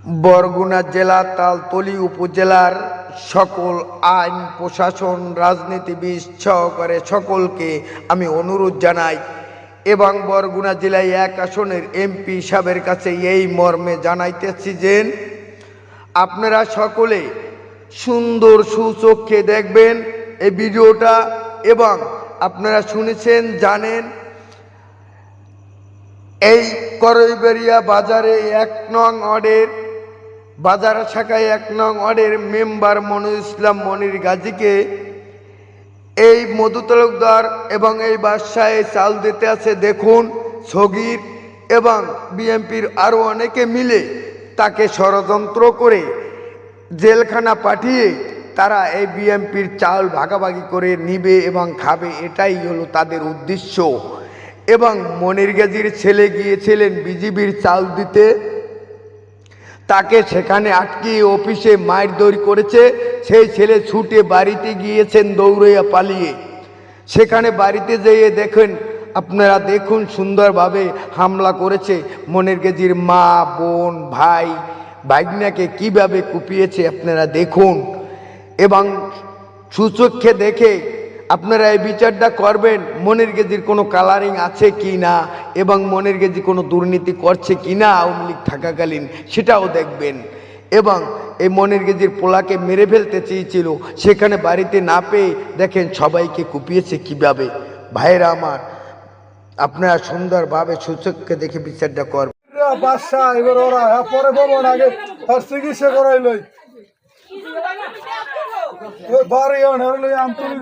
বরগুনা জেলা তালতলী উপজেলার সকল আইন প্রশাসন রাজনীতিবিদ সহকারে সকলকে আমি অনুরোধ জানাই এবং বরগুনা জেলায় 1 আসনের এমপি সাহেবের কাছে এই মর্মে জানাইতেছি যে আপনারা সকলে সুন্দর সুচক্ষে দেখবেন এই ভিডিওটা এবং আপনারা শুনেছেন জানেন এই করইবেড়িয়া বাজারে 1 নং ওয়ার্ডের বাজার শাখায় 1 নং ওয়ার্ডের মেম্বার মনিরুল ইসলাম মনির গাজীকে এই মধু তালুকদার এবং এই বাদশাহে চাল দিতে আছে দেখুন সগীর এবং বিএনপির আরও অনেকে মিলে তাকে ষড়যন্ত্র করে জেলখানা পাঠিয়ে তারা এই বিএনপির চাল ভাগাভাগি করে নিবে এবং খাবে, এটাই হলো তাদের উদ্দেশ্য। এবং মনির গাজীর ছেলে গিয়েছিলেন বিজিবির চাল দিতে, তাকে সেখানে আটকিয়ে অফিসে মারধর করেছে। সেই ছেলে ছুটে বাড়িতে গিয়েছেন দৌড়াইয়া পালিয়ে। সেখানে বাড়িতে যেয়ে দেখেন, আপনারা দেখুন সুন্দরভাবে হামলা করেছে। মনির গাজীর মা, বোন, ভাই, ভাগ্নাকে কিভাবে কুপিয়েছে আপনারা দেখুন এবং সুচক্ষে দেখে আপনারা এই বিচারটা করবেন মনির গাজীর কোনো কালারিং আছে কি না এবং মনির গাজী কোনো দুর্নীতি করছে কি না আওয়ামী লীগ থাকাকালীন সেটাও দেখবেন। এবং এই মনির গাজীর পোলাকে মেরে ফেলতে চেয়েছিল, সেখানে বাড়িতে না পেয়ে দেখেন সবাইকে কুপিয়েছে কিভাবে। ভাইরা আমার, আপনারা সুন্দরভাবে সুচক্ষে দেখে বিচারটা করবেন। বাদশা এবার ওরা পরে বলবো না, আগে তার চিকিৎসা করাইলই বাড়ি আনলে আন্তরিক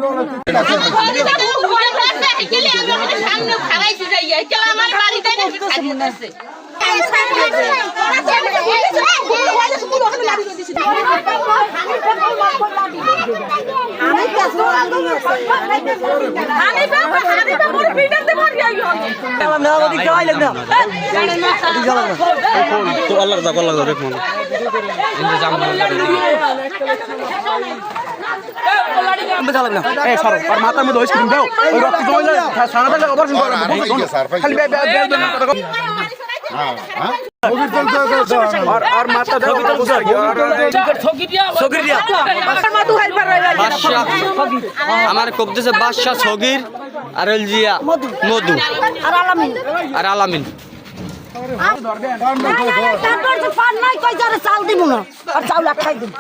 মাথার মধ্যে আমার কবতেছে বাদশা, সগীর, আর জিয়া, মধু আর আলামিন। চাল দিব না আর চাউল খাই দিব।